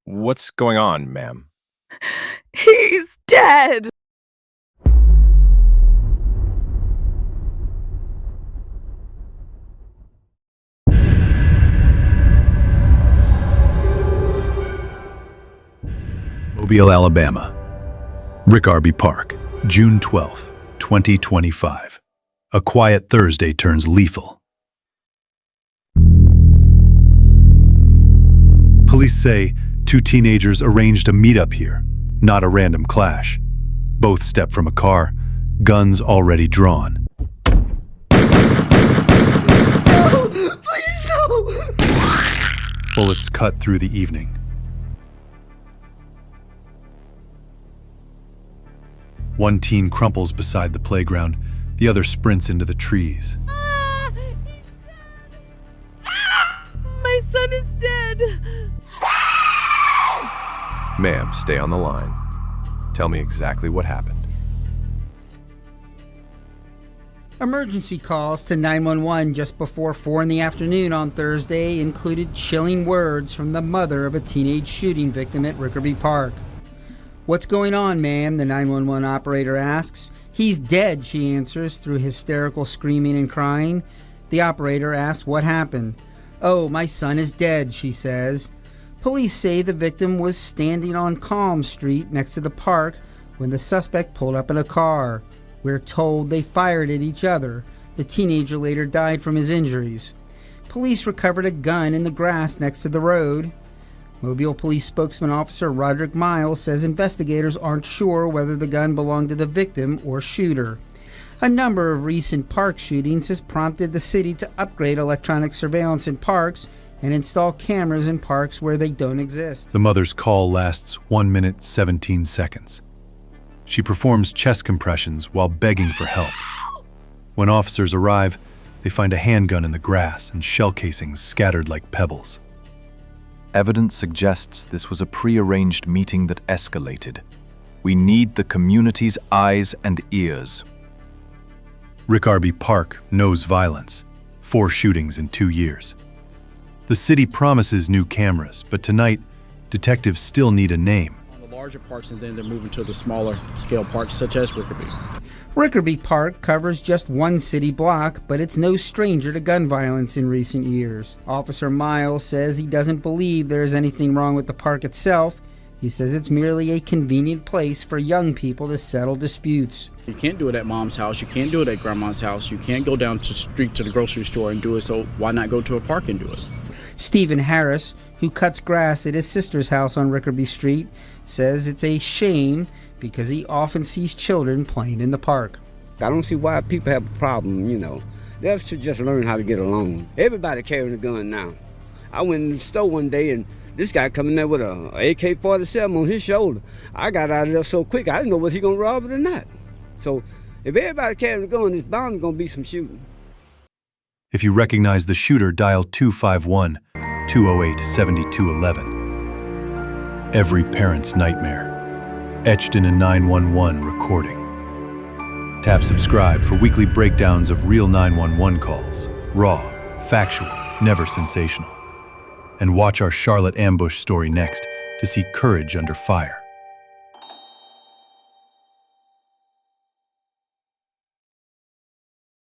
What's going on, ma'am? He's dead! Mobile, Alabama. Rickarby Park, June 12, 2025. A quiet Thursday turns lethal. Police say 2 teenagers arranged a meetup here, not a random clash. Both step from a car, guns already drawn. No! Please no! Bullets cut through the evening. One teen crumples beside the playground, the other sprints into the trees. My son is dead! Ma'am, stay on the line. Tell me exactly what happened. Emergency calls to 911 just before 4 in the afternoon on Thursday included chilling words from the mother of a teenage shooting victim at Rickarby Park. "What's going on, ma'am?" the 911 operator asks. "He's dead," she answers through hysterical screaming and crying. The operator asks what happened. "Oh, my son is dead," she says. Police say the victim was standing on Calm Street next to the park when the suspect pulled up in a car. We're told they fired at each other. The teenager later died from his injuries. Police recovered a gun in the grass next to the road. Mobile Police spokesman Officer Roderick Miles says investigators aren't sure whether the gun belonged to the victim or shooter. A number of recent park shootings has prompted the city to upgrade electronic surveillance in parks and install cameras in parks where they don't exist. The mother's call lasts 1 minute, 17 seconds. She performs chest compressions while begging for help. When officers arrive, they find a handgun in the grass and shell casings scattered like pebbles. Evidence suggests this was a pre-arranged meeting that escalated. We need the community's eyes and ears. Rickarby Park knows violence. 4 shootings in 2 years. The city promises new cameras, but tonight, detectives still need a name. On the larger parks, and then they're moving to the smaller scale parks such as Rickarby. Rickarby Park covers just 1 city block, but it's no stranger to gun violence in recent years. Officer Miles says he doesn't believe there is anything wrong with the park itself. He says it's merely a convenient place for young people to settle disputes. You can't do it at mom's house, you can't do it at grandma's house, you can't go down to the street to the grocery store and do it, so why not go to a park and do it? Stephen Harris, who cuts grass at his sister's house on Rickarby Street, says it's a shame because he often sees children playing in the park. I don't see why people have a problem, They should just learn how to get along. Everybody carrying a gun now. I went in the store one day and this guy coming there with a AK-47 on his shoulder. I got out of there so quick, I didn't know whether he gonna rob it or not. So if everybody carrying a gun, there's bound to be some shooting. If you recognize the shooter, dial 251-208-7211. Every parent's nightmare, etched in a 911 recording. Tap subscribe for weekly breakdowns of real 911 calls. Raw, factual, never sensational. And watch our Charlotte ambush story next to see courage under fire.